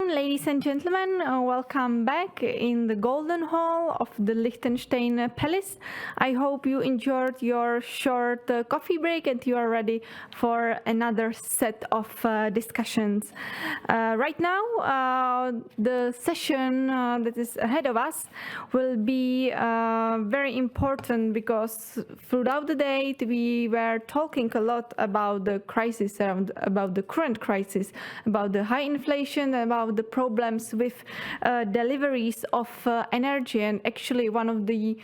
afternoon, ladies and gentlemen. Welcome back in the Golden Hall of the Liechtenstein Palace. I hope you enjoyed your short coffee break and you are ready for another set of discussions. Right now, the session that is ahead of us will be very important because throughout the day we were talking a lot about the crisis, about the current crisis, about the high inflation, about the problems with deliveries of energy, and actually one of the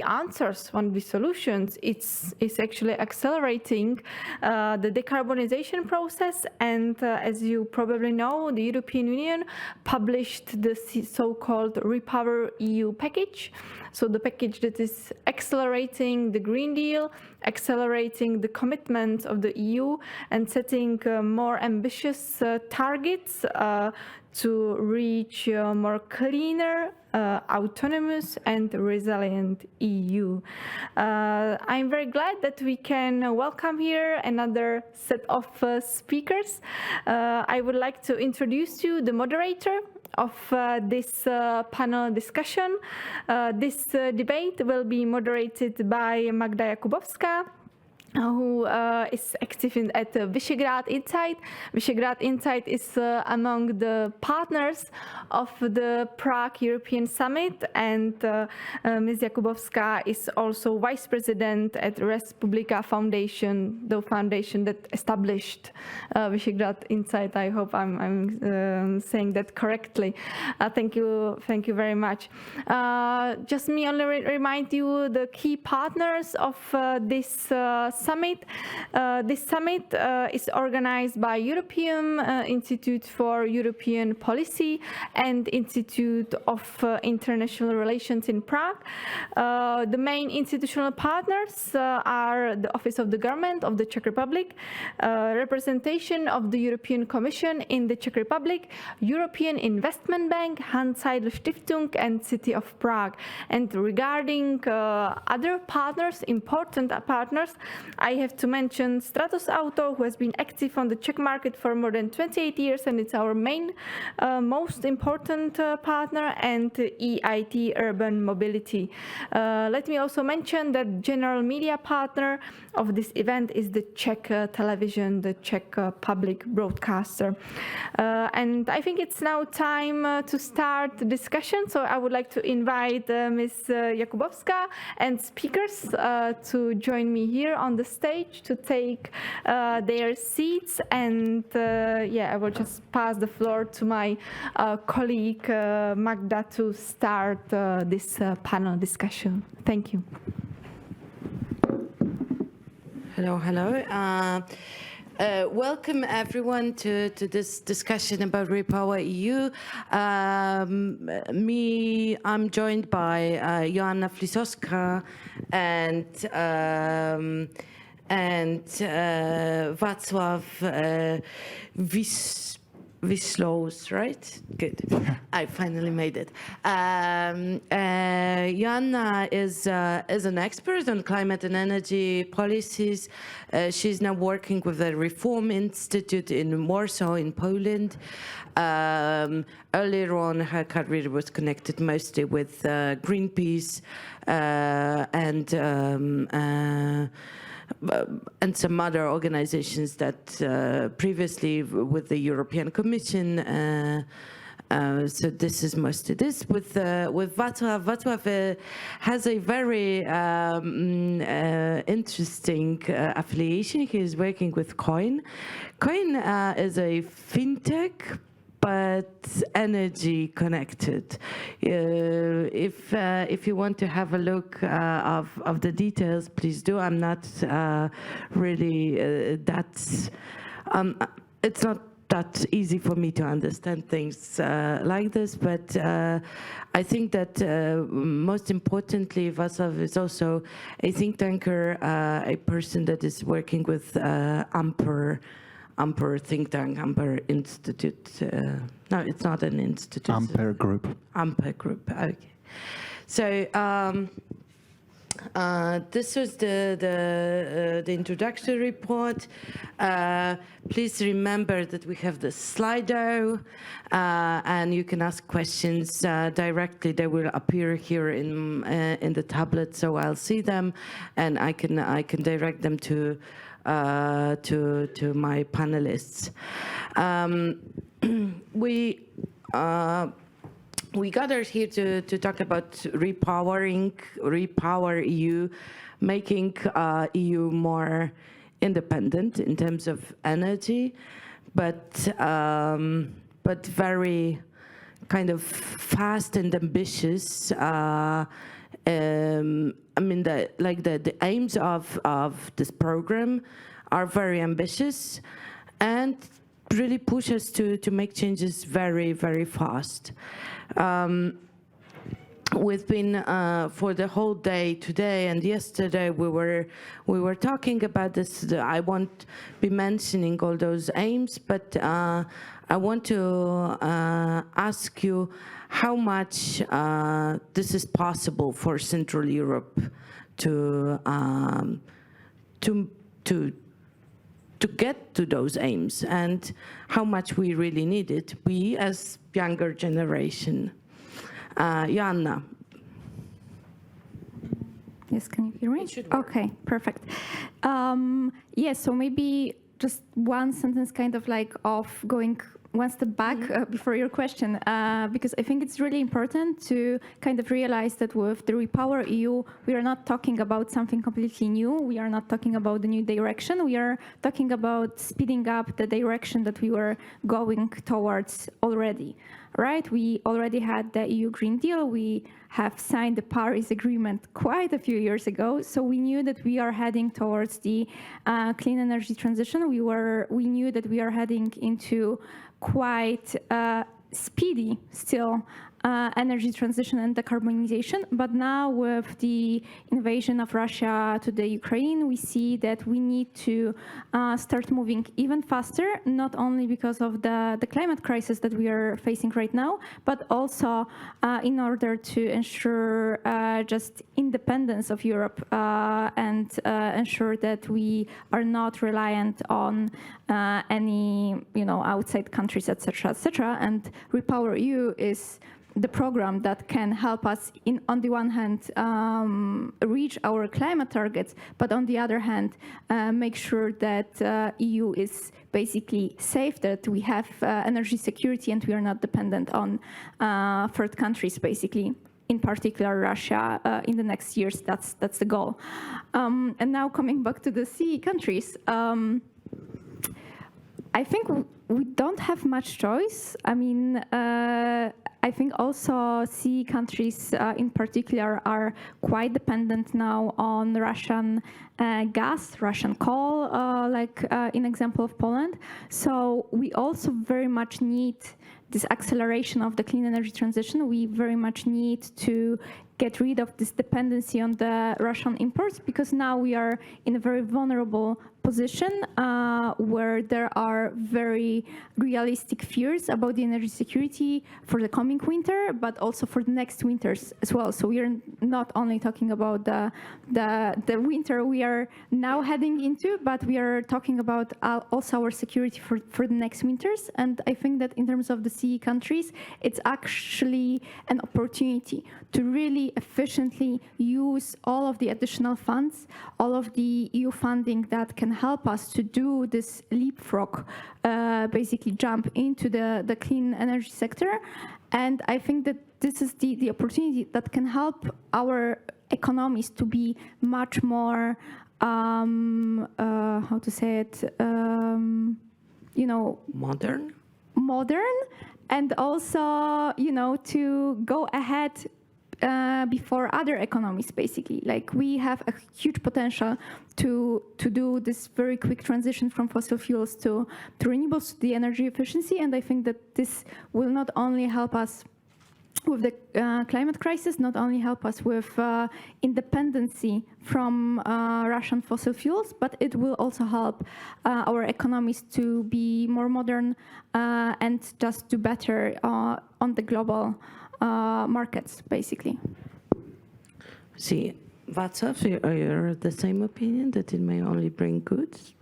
answers, one of the solutions, is actually accelerating the decarbonization process. And as you probably know, the European Union published the so-called RePowerEU package. So the package that is accelerating the Green Deal, accelerating the commitments of the EU, and setting more ambitious targets to reach a more cleaner, autonomous and resilient EU. I'm very glad that we can welcome here another set of speakers. I would like to introduce you the moderator of this panel discussion. This debate will be moderated by Magda Jakubowska, who is active at Visegrad Instytut. Visegrad Instytut is among the partners of the Prague European Summit, and Ms. Jakubowska is also Vice President at Publica Foundation, the foundation that established Visegrad Instytut. I hope I'm saying that correctly. Thank you very much. Just me only remind you the key partners of this summit. This summit is organized by European Institute for European Policy and Institute of International Relations in Prague. The main institutional partners are the Office of the Government of the Czech Republic, representation of the European Commission in the Czech Republic, European Investment Bank, Hans Seidel Stiftung, and City of Prague. And regarding other partners, important partners, I have to mention Stratos Auto, who has been active on the Czech market for more than 28 years, and it's our main, most important partner, and EIT Urban Mobility. Let me also mention that general media partner of this event is the Czech television, the Czech public broadcaster. And I think it's now time to start the discussion, so I would like to invite Ms. Jakubowska and speakers to join me here on the stage to take their seats, and I will just pass the floor to my colleague Magda to start this panel discussion. Thank you. Hello. Welcome everyone to this discussion about RePowerEU. I'm joined by Joanna Flisowska and Václav Vislous, right? Good. I finally made it. Joanna is an expert on climate and energy policies. She's now working with the Reform Instytut in Warsaw, in Poland. Earlier on, her career was connected mostly with Greenpeace and some other organizations that previously with the European Commission. So this is mostly this. With Václav. Václav has a very interesting affiliation. He is working with Coin. Coin is a fintech, but energy connected. If you want to have a look of the details, please do. I'm not really it's not that easy for me to understand things like this, but I think that most importantly, Václav is also a think tanker, a person that is working with Ampere think tank, Ampere Institute. No, it's not an institute. Ampere Group. Ampere Group, okay. So This was the introductory report. Please remember that we have the Slido, and you can ask questions directly. They will appear here in the tablet, so I'll see them, and I can direct them to my panelists. We gathered here to talk about repowering, RePowerEU, making EU more independent in terms of energy, but very kind of fast and ambitious. I mean, the aims of this program are very ambitious and really push us to make changes very, very fast. We've been for the whole day today and yesterday we were talking about this. I won't be mentioning all those aims, but I want to ask you how much this is possible for Central Europe to get to those aims, and how much we really need it, we as younger generation. Joanna. Yes, can you hear me? It should work. Okay, perfect. Yes, so maybe just one sentence kind of like of going one step back before your question, because I think it's really important to kind of realize that with the RePowerEU, we are not talking about something completely new. We are not talking about the new direction. We are talking about speeding up the direction that we were going towards already, right? We already had the EU Green Deal. We have signed the Paris Agreement quite a few years ago. So we knew that we are heading towards the clean energy transition. We knew that we are heading into quite speedy still energy transition and decarbonization. But now with the invasion of Russia to the Ukraine, we see that we need to start moving even faster, not only because of the climate crisis that we are facing right now, but also in order to ensure just independence of Europe and ensure that we are not reliant on any outside countries, etc., etc. And RePowerEU is the program that can help us on the one hand reach our climate targets, but on the other hand make sure that EU is basically safe, that we have energy security and we are not dependent on third countries, basically, in particular Russia, in the next years. That's the goal. And now coming back to the CE countries, I think we don't have much choice. I mean, I think also CE countries in particular are quite dependent now on Russian gas, Russian coal, like in example of Poland. So we also very much need this acceleration of the clean energy transition. We very much need to get rid of this dependency on the Russian imports, because now we are in a very vulnerable position where there are very realistic fears about the energy security for the coming winter, but also for the next winters as well. So we are not only talking about the winter we are now heading into, but we are talking about also our security for the next winters. And I think that in terms of the CE countries, it's actually an opportunity to really efficiently use all of the additional funds, all of the EU funding that can help us to do this leapfrog, basically jump into the clean energy sector. And I think that this is the opportunity that can help our economies to be much more, how to say it, modern, and also, to go ahead before other economies, basically. Like, we have a huge potential to do this very quick transition from fossil fuels to renewables, to the energy efficiency. And I think that this will not only help us with the climate crisis, not only help us with independency from Russian fossil fuels, but it will also help our economies to be more modern and just do better on the global markets, basically. See, Václav, you're the same opinion that it may only bring goods?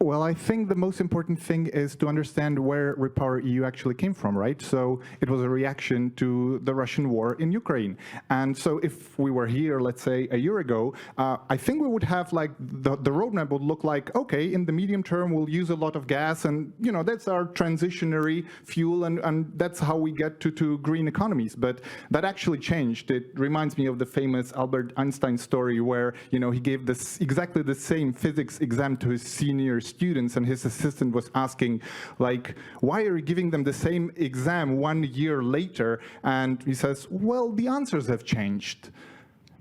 Well, I think the most important thing is to understand where RePowerEU actually came from, right? So it was a reaction to the Russian war in Ukraine. And so if we were here, let's say a year ago, I think we would have like the roadmap would look like, okay, in the medium term, we'll use a lot of gas and, you know, that's our transitionary fuel and that's how we get to green economies. But that actually changed. It reminds me of the famous Albert Einstein story where, you know, he gave this exactly the same physics exam to his senior students and his assistant was asking like, why are you giving them the same exam 1 year later? And he says, well, the answers have changed.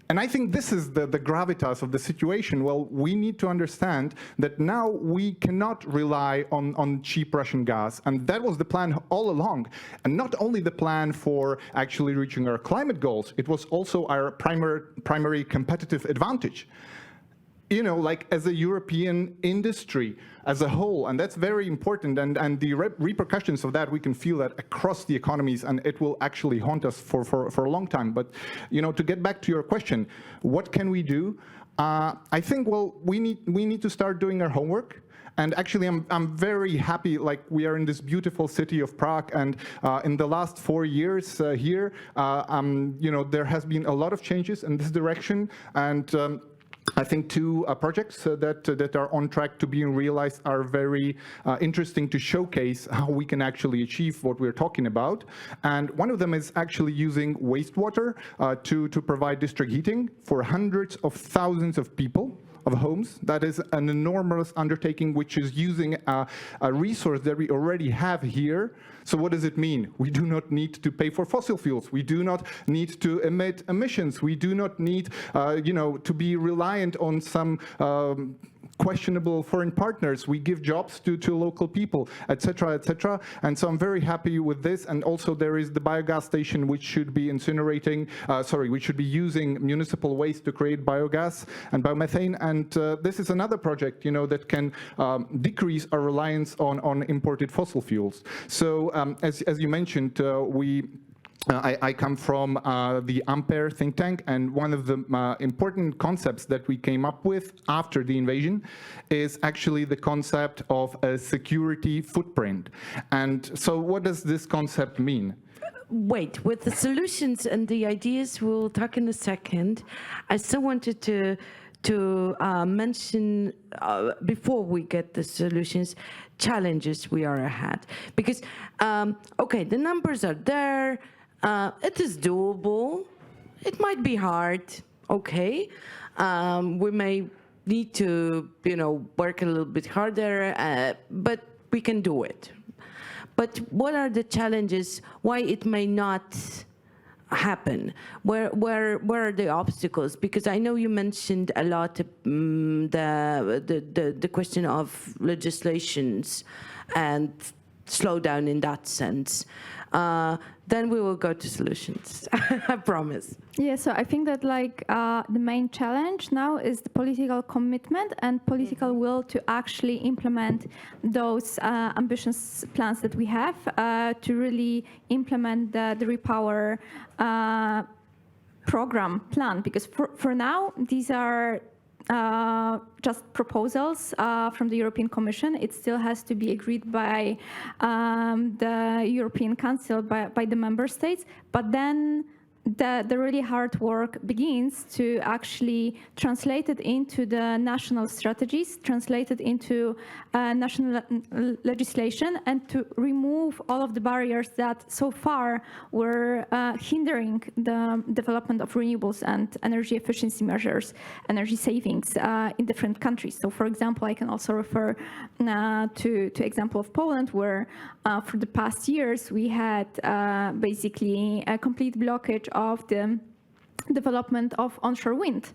And I think this is the gravitas of the situation. Well, we need to understand that now we cannot rely on cheap Russian gas. And that was the plan all along. And not only the plan for actually reaching our climate goals, it was also our primary competitive advantage. You know, like as a European industry as a whole, and that's very important, and the repercussions of that, we can feel that across the economies, and it will actually haunt us for a long time. But, you know, to get back to your question, what can we do? I think, well, we need to start doing our homework. And actually, I'm very happy, like we are in this beautiful city of Prague, and in the last 4 years here, you know, there has been a lot of changes in this direction, and I think two projects that are on track to being realized are very interesting to showcase how we can actually achieve what we're talking about. And one of them is actually using wastewater to provide district heating for hundreds of thousands of people, of homes. That is an enormous undertaking which is using a resource that we already have here. So what does it mean? We do not need to pay for fossil fuels. We do not need to emit emissions. We do not need, you know, to be reliant on some questionable foreign partners. We give jobs to local people, etc., etc. And so I'm very happy with this. And also there is the biogas station which should be incinerating, which should be using municipal waste to create biogas and biomethane. And this is another project, you know, that can decrease our reliance on imported fossil fuels. So as you mentioned, I come from the Ampere think tank, and one of the important concepts that we came up with after the invasion is actually the concept of a security footprint. And so what does this concept mean? Wait, with the solutions and the ideas we'll talk in a second, I still wanted to mention, before we get the solutions, challenges we are ahead. Because, okay, the numbers are there, it is doable, it might be hard, okay. We may need to, you know, work a little bit harder, but we can do it. But what are the challenges, why it may not happen? Where are the obstacles? Because I know you mentioned a lot the question of legislations and slowdown in that sense. Then we will go to solutions. I promise. Yeah, so I think that like the main challenge now is the political commitment and political will to actually implement those ambitious plans that we have to really implement the RePower program plan. Because for now, these are just proposals from the European Commission. It still has to be agreed by the European Council, by the member states. But then the really hard work begins to actually translate it into the national strategies, translate it into national legislation, and to remove all of the barriers that so far were hindering the development of renewables and energy efficiency measures, energy savings in different countries. So, for example, I can also refer to example of Poland, where for the past years we had basically a complete blockage of the development of onshore wind.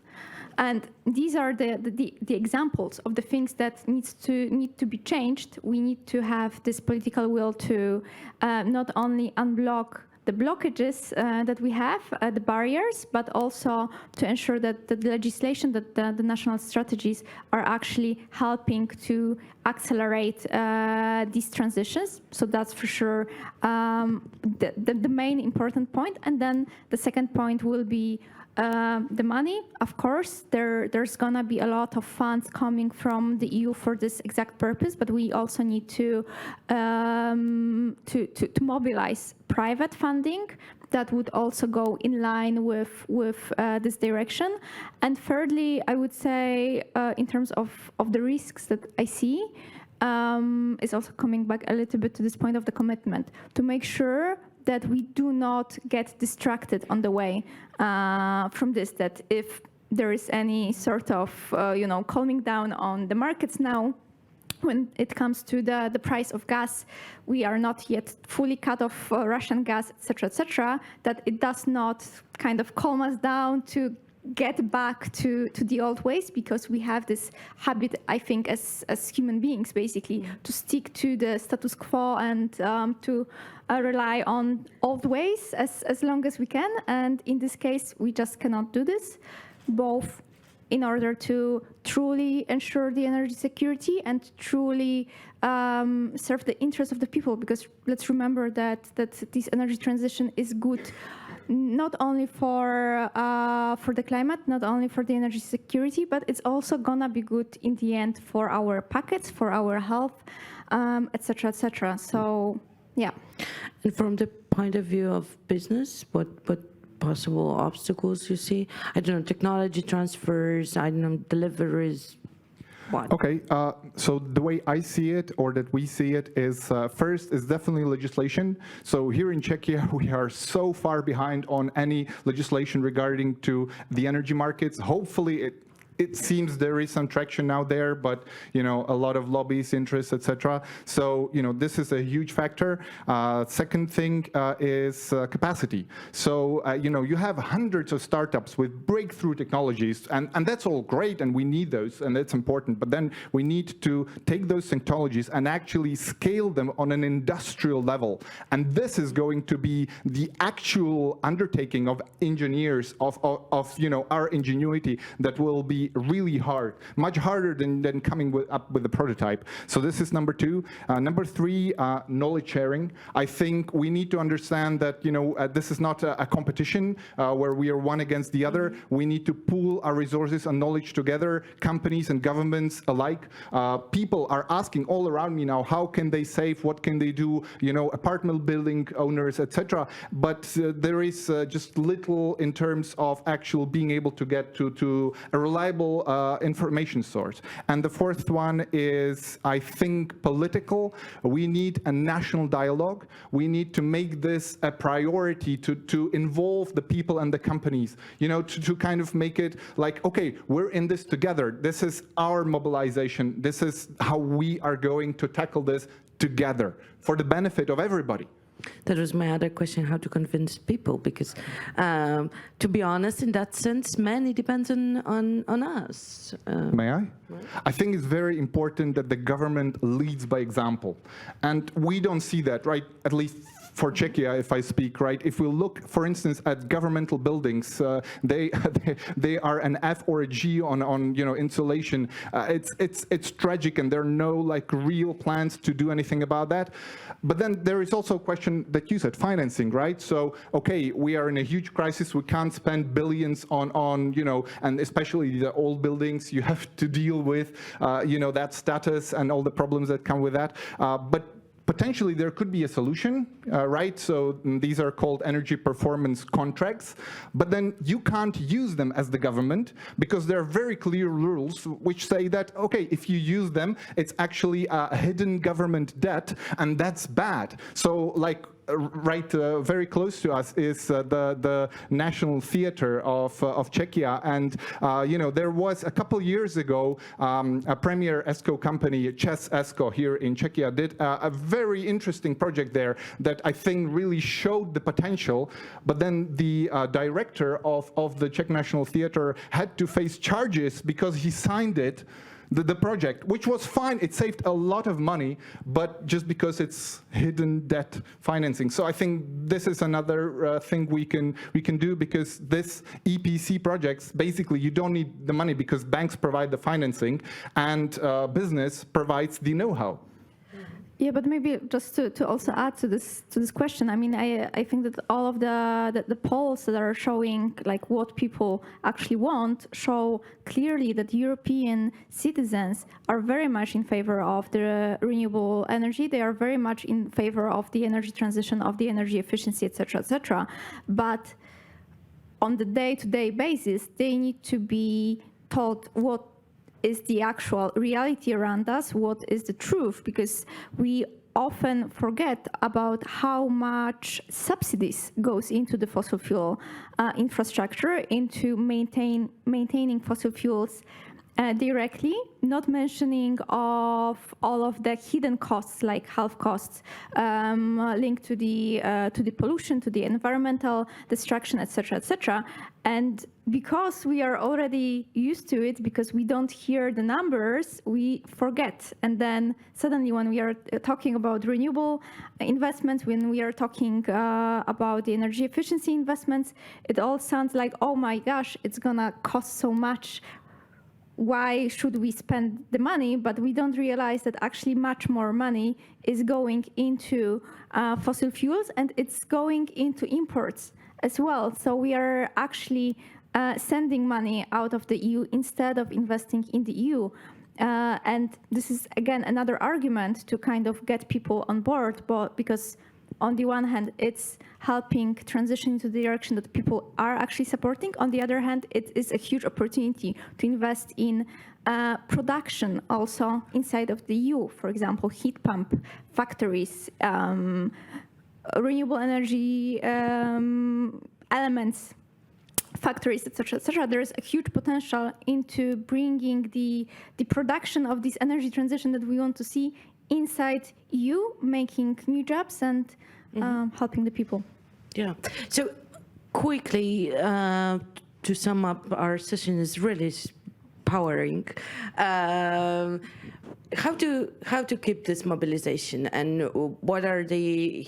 And these are the examples of the things that need to be changed. We need to have this political will to not only unblock the blockages that we have, the barriers, but also to ensure that the legislation, that the national strategies are actually helping to accelerate these transitions. So that's for sure the main important point. And then the second point will be the money. Of course, there's gonna be a lot of funds coming from the EU for this exact purpose, but we also need to mobilize private funding that would also go in line with this direction. And thirdly, I would say in terms of the risks that I see, is also coming back a little bit to this point of the commitment, to make sure that we do not get distracted on the way from this, that if there is any sort of, calming down on the markets now, when it comes to the price of gas, we are not yet fully cut off Russian gas, etc., that it does not kind of calm us down to get back to the old ways, because we have this habit, I think, as human beings, basically, to stick to the status quo and to rely on old ways as long as we can. And in this case, we just cannot do this, both in order to truly ensure the energy security and truly serve the interests of the people. Because let's remember that this energy transition is good not only for the climate, not only for the energy security, but it's also gonna be good in the end for our pockets, for our health, etc., etc. So, yeah. And from the point of view of business, what possible obstacles you see? I don't know, technology transfers, I don't know, deliveries. What? Okay, so the way I see it, or that we see it, is first is definitely legislation. So here in Czechia, we are so far behind on any legislation regarding to the energy markets. Hopefully it seems there is some traction now there, but a lot of lobbies, interests, etc. So this is a huge factor. Second thing is capacity. So you have hundreds of startups with breakthrough technologies, and that's all great, and we need those, and that's important. But then we need to take those technologies and actually scale them on an industrial level. And this is going to be the actual undertaking of engineers, of our ingenuity, that will be really hard, much harder than coming up with a prototype. So this is number two. Number three, knowledge sharing. I think we need to understand that this is not a competition where we are one against the other. We need to pool our resources and knowledge together, companies and governments alike. People are asking all around me now, how can they save, what can they do, apartment building owners, etc. But there is just little in terms of actual being able to get to a reliable information source. And the fourth one is, I think, political. We need a national dialogue. We need to make this a priority to involve the people and the companies, to kind of make it like, okay, we're in this together. This is our mobilization. This is how we are going to tackle this together for the benefit of everybody. That was my other question, how to convince people, because to be honest, in that sense, many depends on us. May I? I think it's very important that the government leads by example. And we don't see that, right? At least for Czechia, if I speak, right? If we look, for instance, at governmental buildings, they are an F or a G on insulation. It's tragic, and there are no real plans to do anything about that. But then there is also a question that you said, financing, right? So okay, we are in a huge crisis. We can't spend billions on and especially the old buildings. You have to deal with that status and all the problems that come with that. But potentially there could be a solution, right? So these are called energy performance contracts, but then you can't use them as the government because there are very clear rules which say that, okay, if you use them, it's actually a hidden government debt, and that's bad. So very close to us is the National Theatre of Czechia, and there was a couple years ago a premier ESCO company, Čes ESCO here in Czechia, did a very interesting project there that I think really showed the potential, but then the director of the Czech National Theatre had to face charges because he signed it the project, which was fine. It saved a lot of money, but just because it's hidden debt financing. So I think this is another thing we can do, because this EPC projects, basically you don't need the money because banks provide the financing and business provides the know-how. Yeah, but maybe just to also add to this question, I mean, I think that all of the polls that are showing like what people actually want show clearly that European citizens are very much in favor of the renewable energy. They are very much in favor of the energy transition, of the energy efficiency, etc., etc. But on the day-to-day basis, they need to be told what is the actual reality around us, what is the truth, because we often forget about how much subsidies goes into the fossil fuel infrastructure, into maintaining fossil fuels directly, not mentioning of all of the hidden costs like health costs linked to the pollution, to the environmental destruction, etc., etc. And because we are already used to it, because we don't hear the numbers, we forget. And then suddenly when we are talking about renewable investments, when we are talking about the energy efficiency investments, it all sounds like, oh my gosh, it's gonna cost so much. Why should we spend the money? But we don't realize that actually much more money is going into fossil fuels, and it's going into imports as well. So we are actually sending money out of the EU instead of investing in the EU. And this is, again, another argument to kind of get people on board, but because on the one hand, it's helping transition into the direction that people are actually supporting. On the other hand, it is a huge opportunity to invest in production also inside of the EU. For example, heat pump factories, renewable energy elements, factories, etc., etc. There is a huge potential into bringing the production of this energy transition that we want to see inside EU, making new jobs and helping the people. Yeah. So quickly, to sum up, our session is really powering. How to keep this mobilization, and what are the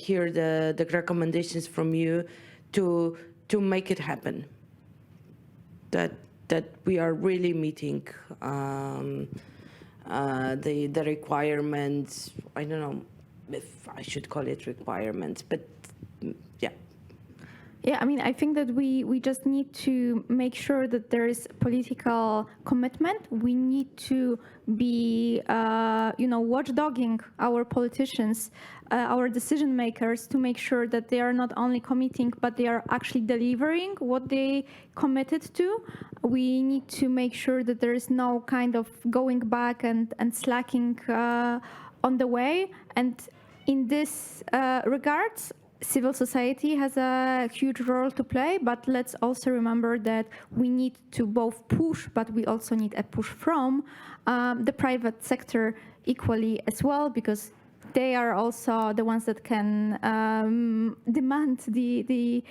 recommendations from you to make it happen? That we are really meeting the requirements. I don't know if I should call it requirements, but yeah. Yeah, I mean, I think that we just need to make sure that there is political commitment. We need to be, watchdogging our politicians, our decision makers, to make sure that they are not only committing, but they are actually delivering what they committed to. We need to make sure that there is no kind of going back and slacking on the way. And in this regards, civil society has a huge role to play, but let's also remember that we need to both push, but we also need a push from the private sector equally as well, because they are also the ones that can demand the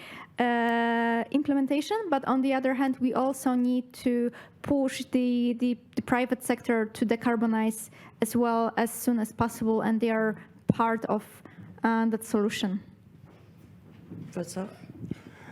implementation. But on the other hand, we also need to push the private sector to decarbonize as well as soon as possible, and they are part of that solution. What's up?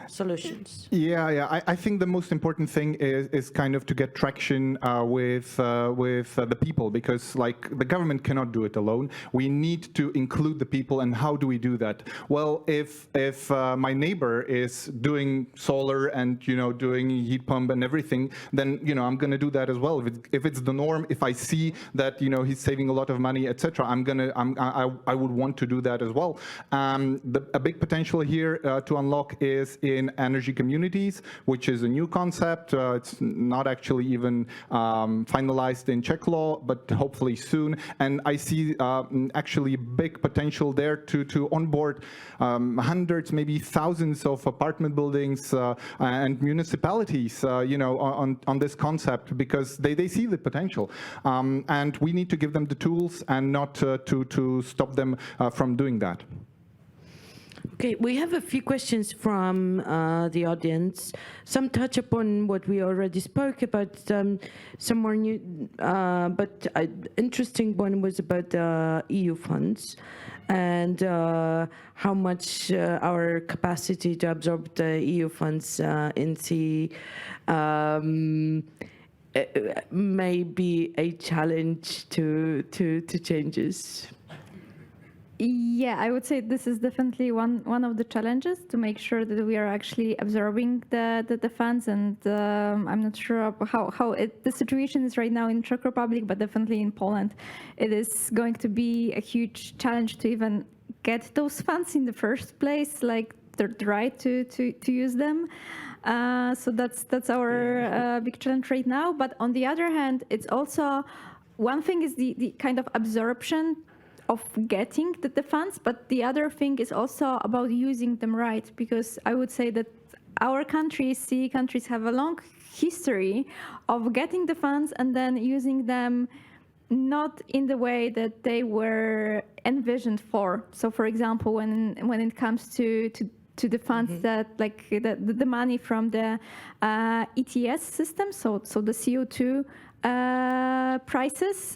Solutions. Yeah. I think the most important thing is kind of to get traction with the people, because like the government cannot do it alone. We need to include the people, and how do we do that? Well, if my neighbor is doing solar and doing heat pump and everything, then I'm going to do that as well. If it's the norm, if I see that he's saving a lot of money, etc., I would want to do that as well. A big potential here to unlock is in energy communities, which is a new concept. It's not actually even finalized in Czech law, but hopefully soon. And I see actually big potential there to onboard hundreds, maybe thousands of apartment buildings and municipalities, on this concept, because they see the potential. And we need to give them the tools and not to stop them from doing that. Okay, we have a few questions from the audience. Some touch upon what we already spoke about, some more new, but interesting one was about the EU funds and how much our capacity to absorb the EU funds into may be a challenge to changes. Yeah, I would say this is definitely one of the challenges, to make sure that we are actually absorbing the funds. And I'm not sure how the situation is right now in Czech Republic, but definitely in Poland, it is going to be a huge challenge to even get those funds in the first place, like the right to use them. So that's our big challenge right now. But on the other hand, it's also, one thing is the kind of absorption of getting the funds, but the other thing is also about using them right, because I would say that our countries, CE countries, have a long history of getting the funds and then using them not in the way that they were envisioned for. So, for example, when it comes to the funds that, like the money from the ETS system, so the CO2 prices,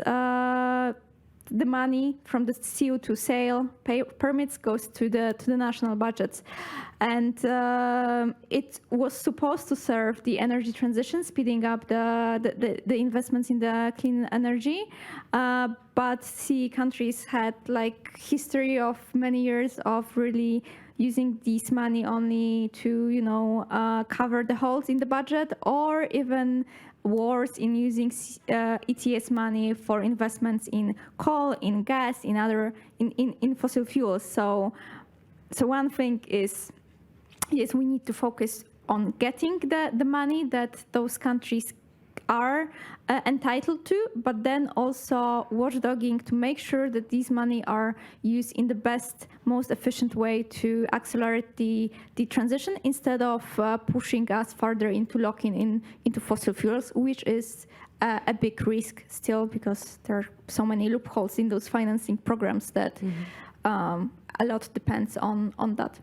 the money from the CO2 sale permits goes to the national budgets, and it was supposed to serve the energy transition, speeding up the investments in the clean energy. But CE countries had like history of many years of really using this money only to cover the holes in the budget, or even worse, in using ETS money for investments in coal, in gas, in other in fossil fuels. So one thing is, yes, we need to focus on getting the money that those countries are entitled to, but then also watchdogging to make sure that these money are used in the best, most efficient way to accelerate the transition, instead of pushing us further into locking into fossil fuels, which is a big risk still, because there are so many loopholes in those financing programs that a lot depends on that.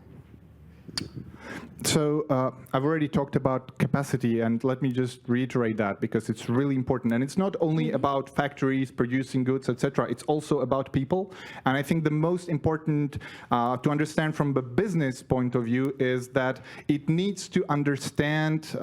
So I've already talked about capacity, and let me just reiterate that, because it's really important. And it's not only about factories producing goods, etc. It's also about people. And I think the most important to understand from the business point of view is that it needs to understand,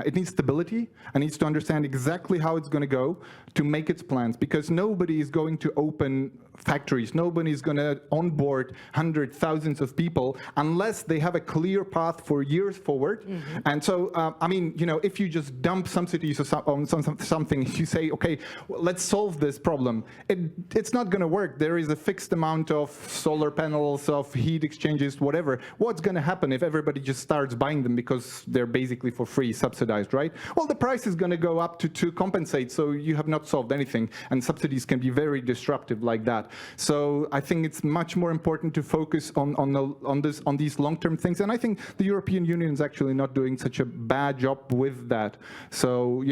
it needs stability, and needs to understand exactly how it's going to go to make its plans, because nobody is going to open factories, nobody is going to onboard hundreds, thousands of people unless they have a clear path for years forward. And so, I mean, if you just dump subsidies on something, you say, okay, well, let's solve this problem. It's not going to work. There is a fixed amount of solar panels, of heat exchanges, whatever. What's going to happen if everybody just starts buying them because they're basically for free, subsidized, right? Well, the price is going to go up to compensate, so you have not solved anything. And subsidies can be very disruptive like that. So I think it's much more important to focus on these long-term things. And I think the European Union is actually not doing such a bad job with that. So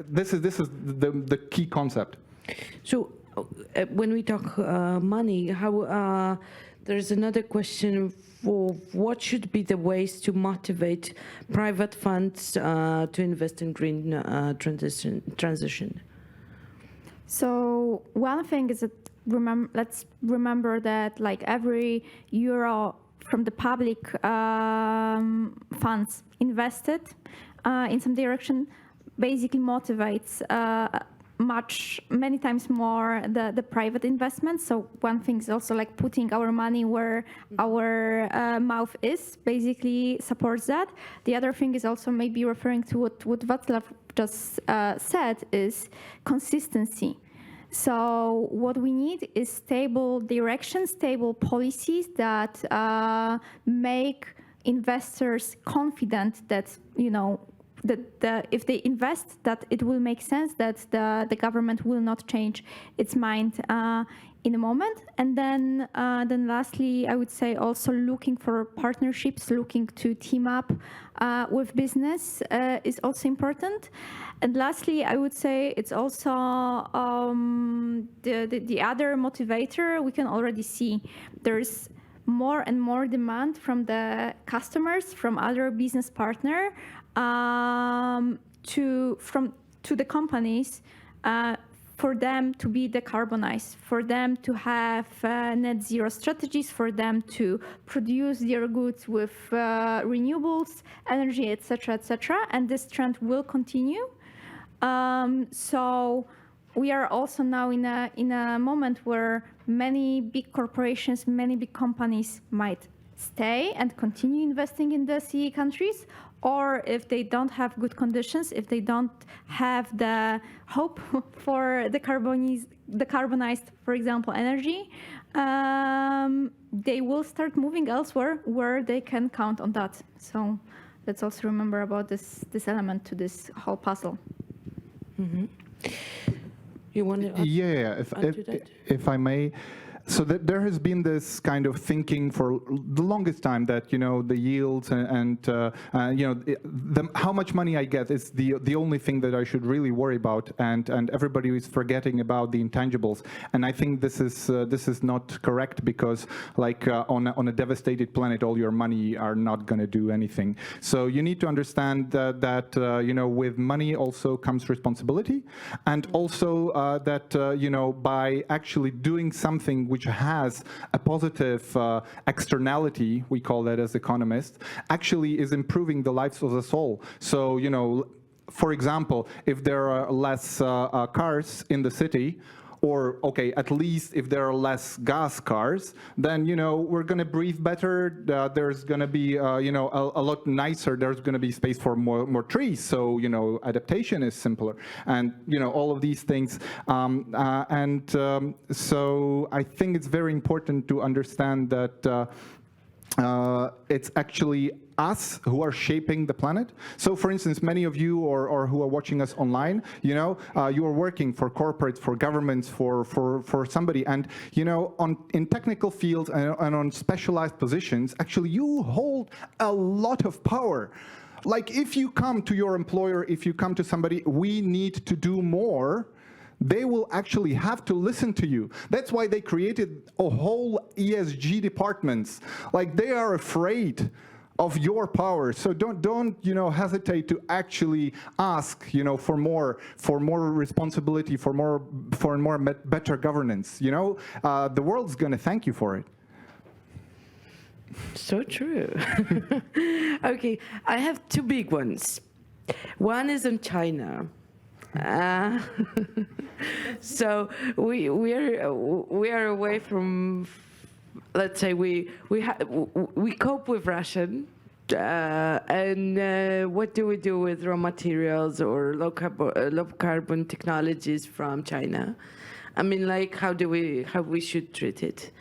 this is the key concept. So when we talk money, how there's another question for what should be the ways to motivate private funds to invest in green transition? So one thing is that let's remember that like every euro from the public funds invested in some direction basically motivates many times more the private investment. So one thing is also like putting our money where our mouth is, basically supports that. The other thing is also maybe referring to what Václav just said, is consistency. So what we need is stable direction, stable policies that make investors confident that, that if they invest, that it will make sense, that the government will not change its mind in a moment. And then lastly, I would say also looking for partnerships, looking to team up with business is also important. And lastly, I would say it's also the other motivator we can already see. There's more and more demand from the customers, from other business partner, to the companies, for them to be decarbonized, for them to have net zero strategies, for them to produce their goods with renewables, energy, etc., etc. And this trend will continue. So we are also now in a moment where many big corporations, many big companies might stay and continue investing in the CE countries, or if they don't have good conditions, if they don't have the hope for decarbonized, for example, energy, they will start moving elsewhere where they can count on that. So let's also remember about this element to this whole puzzle. Mm-hmm. You want to add to that? If I may. So there has been this kind of thinking for the longest time that, you know, the yields and you know, how much money I get is the only thing that I should really worry about, and everybody is forgetting about the intangibles. And I think this is not correct, because like on a devastated planet, all your money are not going to do anything. So you need to understand that you know, with money also comes responsibility, and also that you know, by actually doing something which has a positive externality, we call that as economists, actually is improving the lives of us all. So, you know, for example, if there are less cars in the city, or, okay, at least if there are less gas cars, then, you know, we're going to breathe better. There's going to be, you know, a lot nicer. There's going to be space for more trees. So, you know, adaptation is simpler. And, you know, all of these things. So I think it's very important to understand that it's actually us who are shaping the planet. So for instance, many of you or who are watching us online, you know, you are working for corporates, for governments, for somebody, and you know, in technical fields and on specialized positions, actually you hold a lot of power. Like if you come to your employer, if you come to somebody, we need to do more, they will actually have to listen to you. That's why they created a whole ESG departments. Like they are afraid of your power. So don't you know, hesitate to actually ask, you know, for more responsibility, for more better governance. You know, the world's going to thank you for it. So true. Okay, I have two big ones. One is in China. So we are away from, let's say we cope with Russian, and what do we do with raw materials or low carbon technologies from China? I mean, like how we should treat it.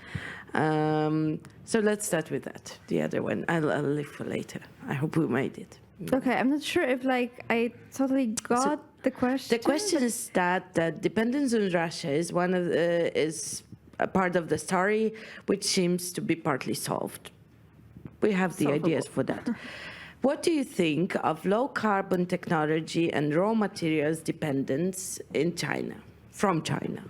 So let's start with that. The other one I'll leave for later. I hope we made it. Okay, I'm not sure if like I totally got the question. The question is that dependence on Russia is is a part of the story, which seems to be partly solved. We have the ideas for that. What do you think of low carbon technology and raw materials dependence in China, from China,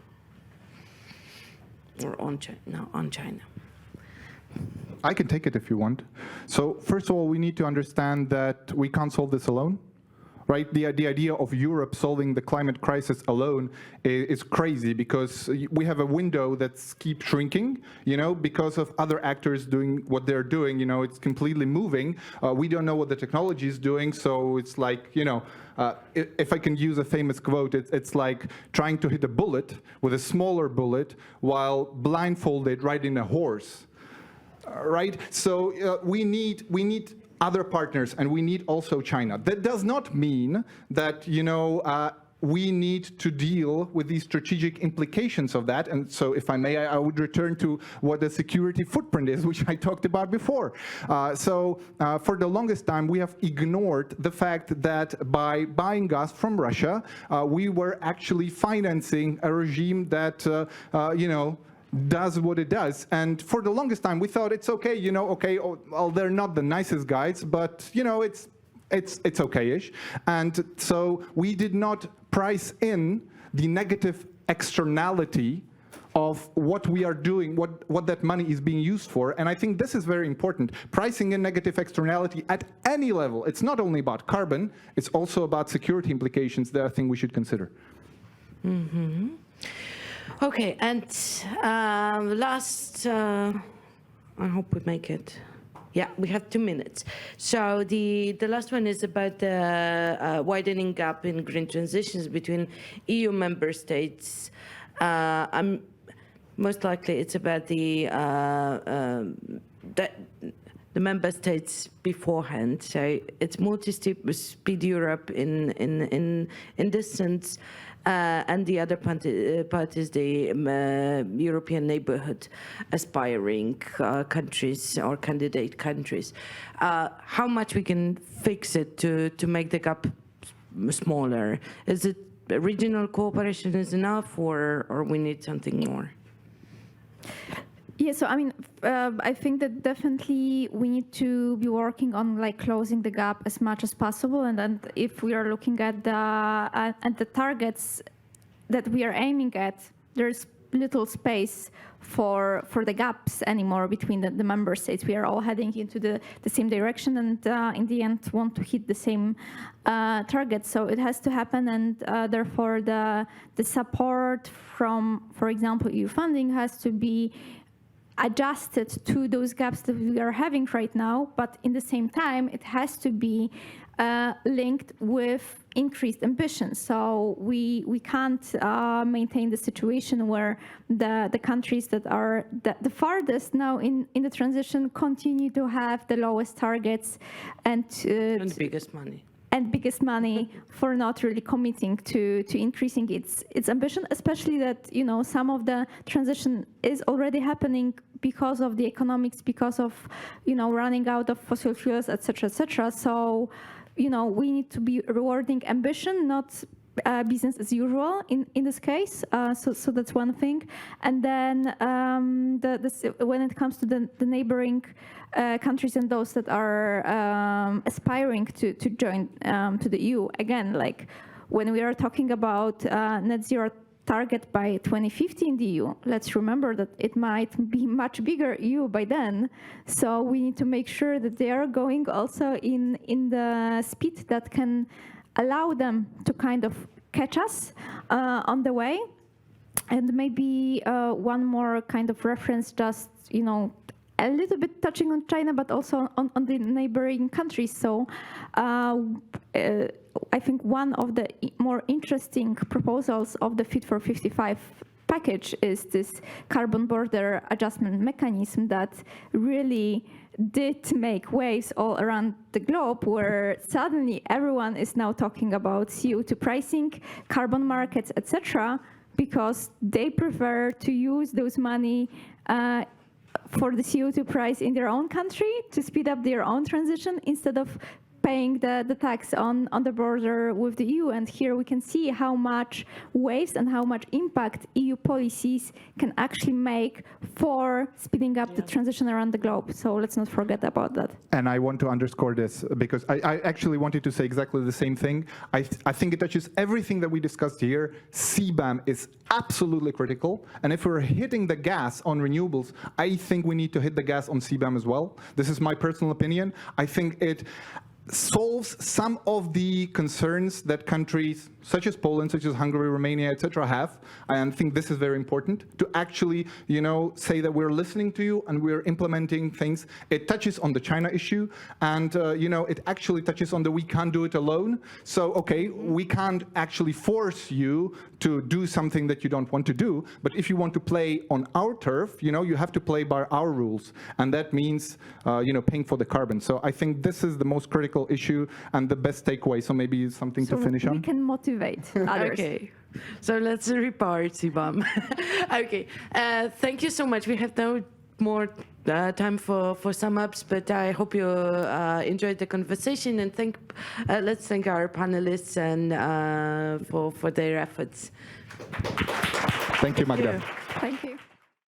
or on China? I can take it if you want. So first of all, we need to understand that we can't solve this alone, right? The idea of Europe solving the climate crisis alone is crazy, because we have a window that keeps shrinking, you know, because of other actors doing what they're doing. You know, it's completely moving. We don't know what the technology is doing, so it's like, you know, if I can use a famous quote, it's like trying to hit a bullet with a smaller bullet while blindfolded riding a horse. Right, so we need other partners, and we need also China. That does not mean that, you know, we need to deal with the strategic implications of that. And so, if I may, I would return to what the security footprint is, which I talked about before. For the longest time, we have ignored the fact that by buying gas from Russia, we were actually financing a regime that, you know, does what it does. And for the longest time we thought it's okay, you know, okay, well, they're not the nicest guys, but you know, it's okay-ish. And so we did not price in the negative externality of what we are doing, what that money is being used for. And I think this is very important. Pricing in negative externality at any level, it's not only about carbon, it's also about security implications that I think we should consider. Mm-hmm. Okay, and last, I hope we make it. Yeah, we have 2 minutes. So the last one is about the widening gap in green transitions between EU member states. Most likely it's about the member states beforehand. So it's multi-speed Europe in this sense. And the other part is the European neighborhood aspiring countries or candidate countries. How much we can fix it to make the gap smaller? Is it regional cooperation is enough, or we need something more? Yeah, so I mean, I think that definitely we need to be working on like closing the gap as much as possible. And then if we are looking at the targets that we are aiming at, there's little space for the gaps anymore between the member states. We are all heading into the same direction, and in the end want to hit the same targets. So it has to happen, and therefore the support from, for example, EU funding has to be adjusted to those gaps that we are having right now, but in the same time, it has to be linked with increased ambition. So we can't maintain the situation where the countries that are the farthest now in the transition continue to have the lowest targets and biggest money. And biggest money for not really committing to increasing its ambition, especially that, you know, some of the transition is already happening because of the economics, because of, you know, running out of fossil fuels, et cetera, So, you know, we need to be rewarding ambition, not business as usual in this case. So that's one thing. And then when it comes to the neighboring countries and those that are aspiring to join to the EU, again, like when we are talking about net zero target by 2050 in the EU, let's remember that it might be much bigger EU by then. So we need to make sure that they are going also in the speed that can allow them to kind of catch us on the way. And maybe one more kind of reference, just, you know, a little bit touching on China, but also on the neighboring countries. So I think one of the more interesting proposals of the Fit for 55 package is this carbon border adjustment mechanism that really did make waves all around the globe, where suddenly everyone is now talking about CO2 pricing, carbon markets, etc., because they prefer to use those money for the CO2 price in their own country to speed up their own transition instead of paying the tax on the border with the EU. And here we can see how much waste and how much impact EU policies can actually make for speeding up the transition around the globe. So let's not forget about that. And I want to underscore this because I actually wanted to say exactly the same thing. I think it touches everything that we discussed here. CBAM is absolutely critical. And if we're hitting the gas on renewables, I think we need to hit the gas on CBAM as well. This is my personal opinion. I think it solves some of the concerns that countries such as Poland, such as Hungary, Romania, etc. have. And I think this is very important to actually, you know, say that we're listening to you and we're implementing things. It touches on the China issue, and you know, it actually touches on the we can't do it alone. So okay, we can't actually force you to do something that you don't want to do, but if you want to play on our turf, you know, you have to play by our rules, and that means you know, paying for the carbon. So I think this is the most critical issue and the best takeaway. So maybe something to finish on. We can motivate others. Okay, so let's repower CBAM. Okay, thank you so much. We have no more time for sum ups, but I hope you enjoyed the conversation, and let's thank our panelists and for their efforts. Thank you, Magda. Thank you.